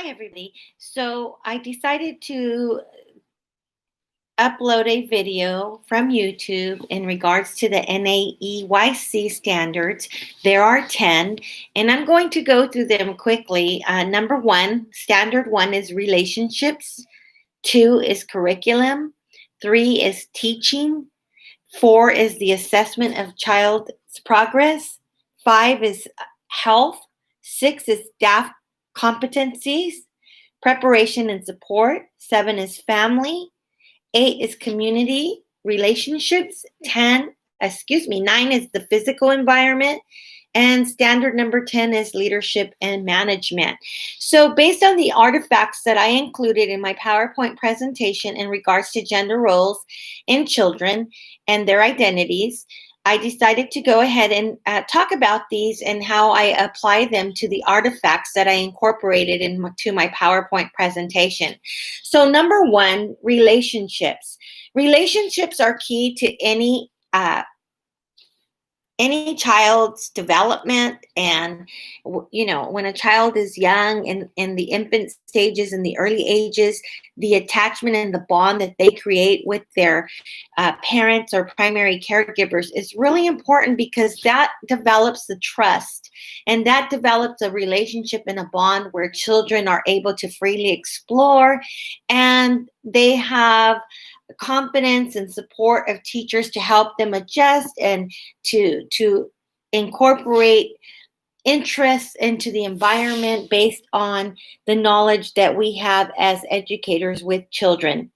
Hi, everybody. So I decided to upload a video from YouTube in regards to the NAEYC standards. There are 10, and I'm going to go through them quickly. Number one, standard one is relationships. Two is curriculum. Three is teaching. Four is the assessment of child's progress. Five is health. Six is staff competencies, preparation and support. Seven is family. Eight is community relationships. 9 is the physical environment. And standard number 10 is leadership and management. So based on the artifacts that I included in my PowerPoint presentation in regards to gender roles in children and their identities, I decided to go ahead and talk about these and how I apply them to the artifacts that I incorporated into my PowerPoint presentation. So number one, relationships. Relationships are key to any child's development. And when a child is young and in the infant stages, in the early ages, the attachment and the bond that they create with their parents or primary caregivers is really important, because that develops the trust, and that develops a relationship and a bond where children are able to freely explore, and they have confidence and support of teachers to help them adjust and to incorporate interests into the environment based on the knowledge that we have as educators with children.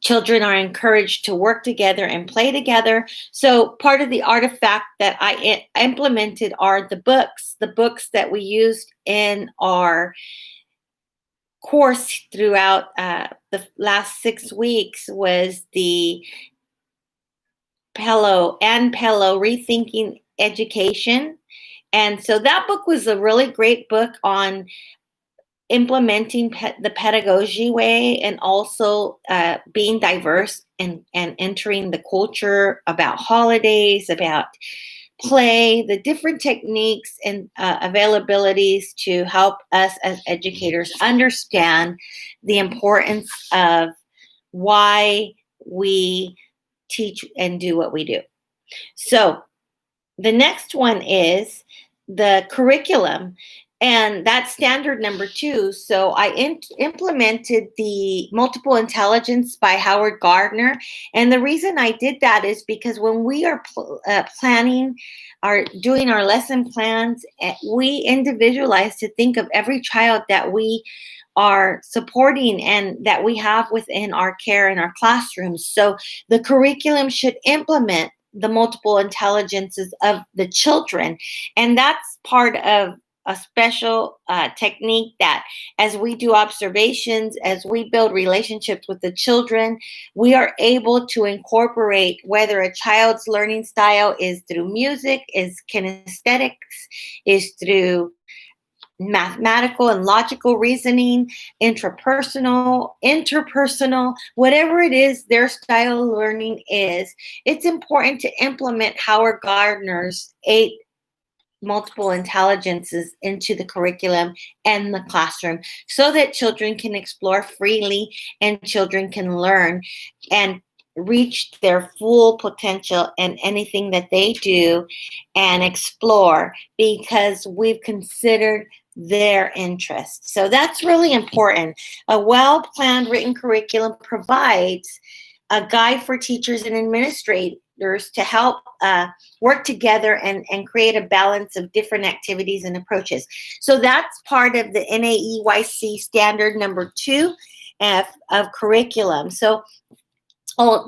Children are encouraged to work together and play together. So part of the artifact that I implemented are the books that we used in our course throughout the last 6 weeks was the Pello Rethinking Education. And so that book was a really great book on implementing the pedagogy way, and also being diverse and entering the culture, about holidays, about play, the different techniques and availabilities to help us as educators understand the importance of why we teach and do what we do. So the next one is the curriculum, and that's standard number 2. So I implemented the multiple intelligence by Howard Gardner. And the reason I did that is because when we are planning doing our lesson plans, we individualize to think of every child that we are supporting and that we have within our care in our classrooms. So the curriculum should implement the multiple intelligences of the children. And that's part of a special technique that, as we do observations, as we build relationships with the children, we are able to incorporate whether a child's learning style is through music, is kinesthetics, is through mathematical and logical reasoning, interpersonal, whatever it is their style of learning is. It's important to implement Howard Gardner's 8 multiple intelligences into the curriculum and the classroom, so that children can explore freely and children can learn and reach their full potential in anything that they do and explore, because we've considered their interests. So that's really important. A well-planned written curriculum provides a guide for teachers and administrators to help work together and create a balance of different activities and approaches. So that's part of the NAEYC standard number 2 of curriculum. So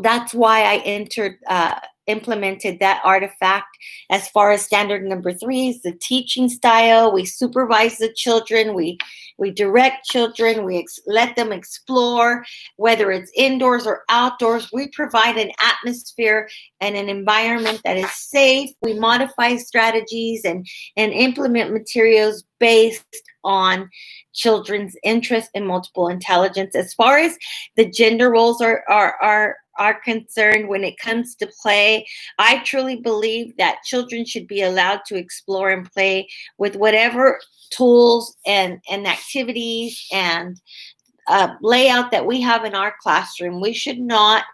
that's why I implemented that artifact. As far as standard number 3 is the teaching style. We supervise the children. We direct children. We let them explore, whether it's indoors or outdoors. We provide an atmosphere and an environment that is safe. We modify strategies and implement materials based on children's interest in multiple intelligence. As far as the gender roles are are concerned when it comes to play, I truly believe that children should be allowed to explore and play with whatever tools and activities and layout that we have in our classroom. We should not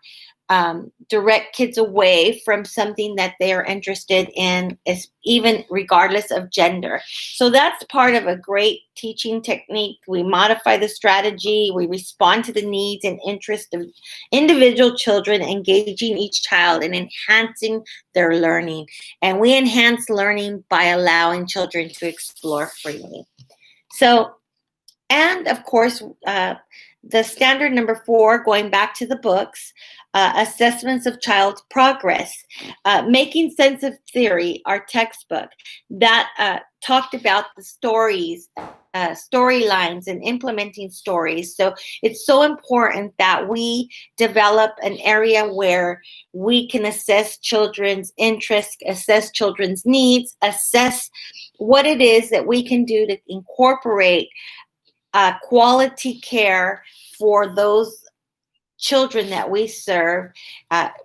direct kids away from something that they are interested in, is even regardless of gender. So that's part of a great teaching technique. We modify the strategy, we respond to the needs and interests of individual children, engaging each child and enhancing their learning. And we enhance learning by allowing children to explore freely. So, and of course, the standard number 4, going back to the books, assessments of child's progress, making sense of theory, our textbook that talked about the stories, storylines, and implementing stories. So it's so important that we develop an area where we can assess children's interests, assess children's needs, assess what it is that we can do to incorporate quality care for those children that we serve,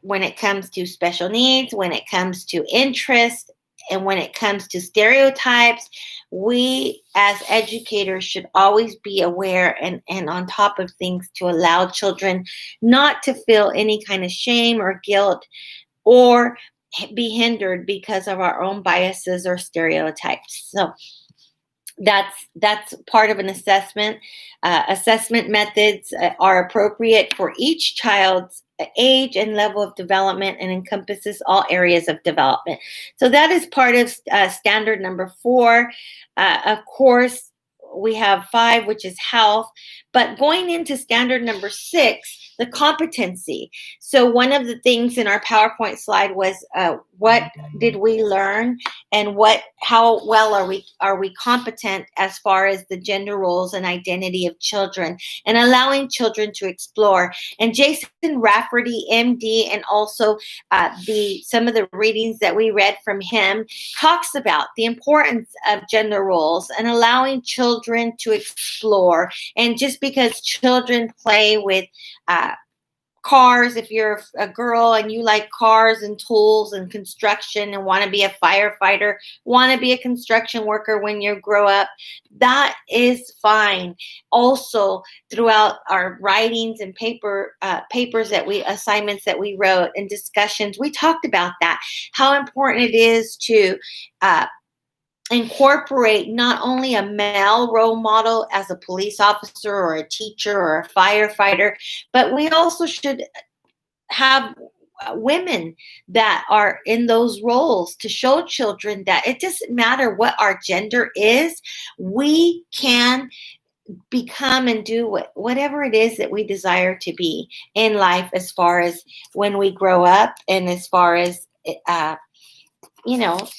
when it comes to special needs, when it comes to interest, and when it comes to stereotypes. We as educators should always be aware and on top of things to allow children not to feel any kind of shame or guilt or be hindered because of our own biases or stereotypes. So that's part of an assessment. Assessment methods are appropriate for each child's age and level of development and encompasses all areas of development. So that is part of standard number 4. Of course, we have 5, which is health. But going into standard number 6, the competency. So one of the things in our PowerPoint slide was what did we learn, and how well are we competent as far as the gender roles and identity of children, and allowing children to explore. And Jason Rafferty, MD, and also some of the readings that we read from him talks about the importance of gender roles and allowing children to explore. And just because children play with cars, if you're a girl and you like cars and tools and construction and want to be a firefighter, want to be a construction worker when you grow up, that is fine. Also, throughout our writings and papers assignments that we wrote and discussions, we talked about that, how important it is to incorporate not only a male role model as a police officer or a teacher or a firefighter, but we also should have women that are in those roles to show children that it doesn't matter what our gender is, we can become and do whatever it is that we desire to be in life, as far as when we grow up and as far as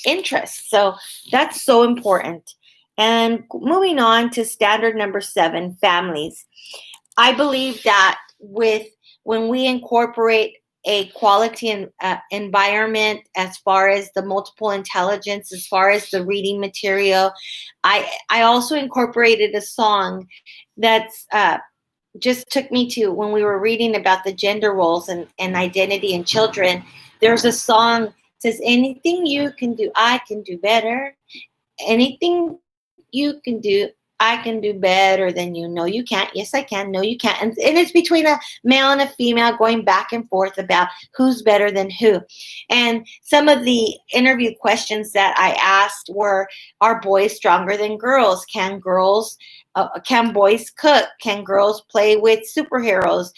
interests. So that's so important. And moving on to standard number 7, families. I believe that when we incorporate a quality environment, as far as the multiple intelligence, as far as the reading material, I also incorporated a song that's just took me to when we were reading about the gender roles and identity in children. There's a song says, anything you can do, I can do better. Anything you can do, I can do better than you. No, you can't. Yes, I can. No, you can't. And it's between a male and a female going back and forth about who's better than who. And some of the interview questions that I asked were, are boys stronger than girls? Can boys cook? Can girls play with superheroes?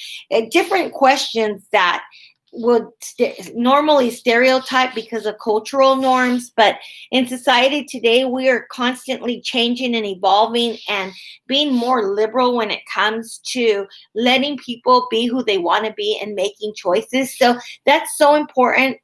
Different questions that would normally stereotype because of cultural norms, but in society today, we are constantly changing and evolving and being more liberal when it comes to letting people be who they want to be and making choices. So that's so important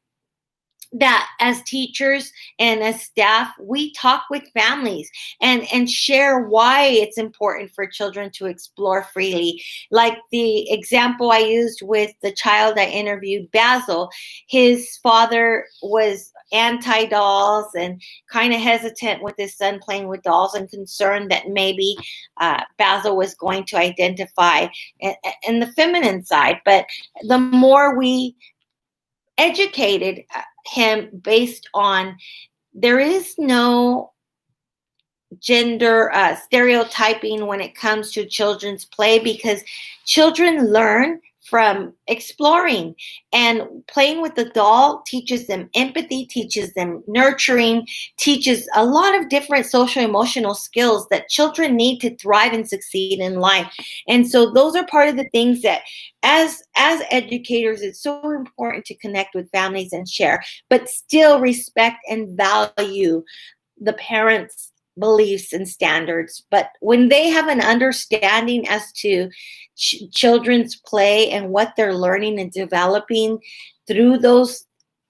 that as teachers and as staff, we talk with families and share why it's important for children to explore freely. Like the example I used with the child I interviewed, Basil, his father was anti-dolls and kind of hesitant with his son playing with dolls and concerned that maybe Basil was going to identify in the feminine side. But the more we educated him based on there is no gender stereotyping when it comes to children's play, because children learn from exploring, and playing with the doll teaches them empathy, teaches them nurturing, teaches a lot of different social emotional skills that children need to thrive and succeed in life. And so those are part of the things that as educators, it's so important to connect with families and share, but still respect and value the parents' beliefs and standards. But when they have an understanding as to children's play and what they're learning and developing through those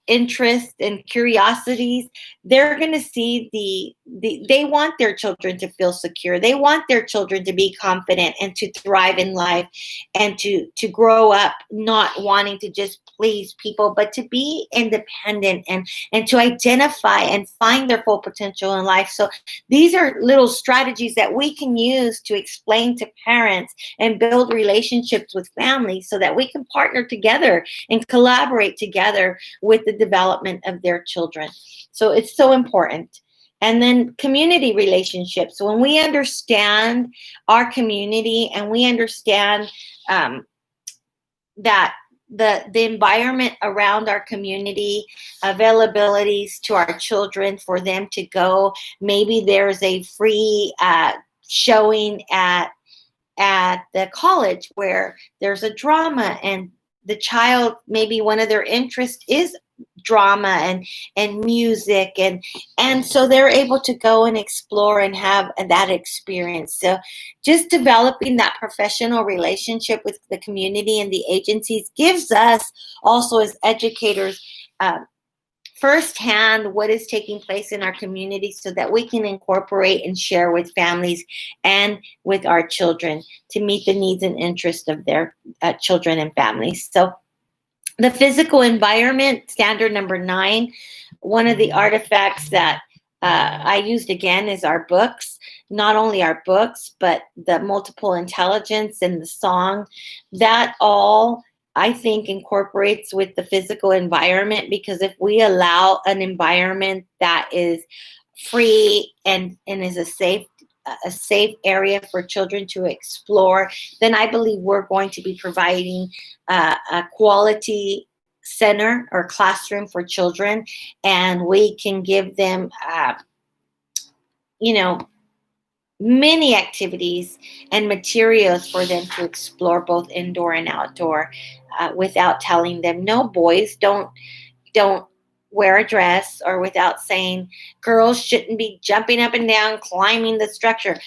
interests and curiosities, they're going to see they want their children to feel secure. They want their children to be confident and to thrive in life, and to grow up not wanting to just please people, but to be independent and to identify and find their full potential in life. So these are little strategies that we can use to explain to parents and build relationships with families so that we can partner together and collaborate together with the development of their children. So it's so important. And then community relationships. When we understand our community and we understand that the environment around our community, availabilities to our children for them to go, maybe there's a free showing at the college where there's a drama, and the child, maybe one of their interests is drama and music, and so they're able to go and explore and have that experience. So just developing that professional relationship with the community and the agencies gives us also as educators firsthand what is taking place in our community, so that we can incorporate and share with families and with our children to meet the needs and interests of their children and families. So the physical environment, standard number 9, one of the artifacts that I used again is our books. Not only our books, but the multiple intelligence and the song. That all, I think, incorporates with the physical environment, because if we allow an environment that is free and is a safe area for children to explore, then I believe we're going to be providing a quality center or classroom for children, and we can give them, many activities and materials for them to explore both indoor and outdoor, without telling them, no, boys don't wear a dress, or without saying girls shouldn't be jumping up and down climbing the structure.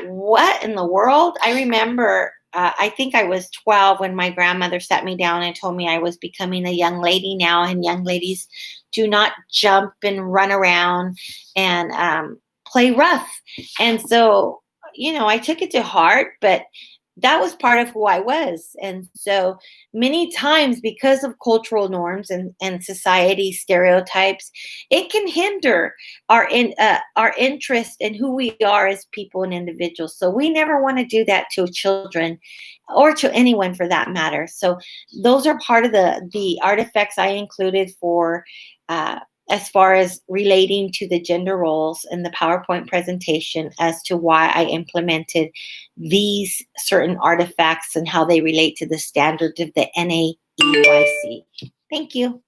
What in the world? I remember I think I was 12 when my grandmother sat me down and told me I was becoming a young lady now, and young ladies do not jump and run around and play rough. And so, I took it to heart, but that was part of who I was. And so many times, because of cultural norms and society stereotypes, it can hinder our interest in who we are as people and individuals. So we never want to do that to children or to anyone for that matter. So those are part of the artifacts I included for as far as relating to the gender roles in the PowerPoint presentation, as to why I implemented these certain artifacts and how they relate to the standards of the NAEYC. Thank you.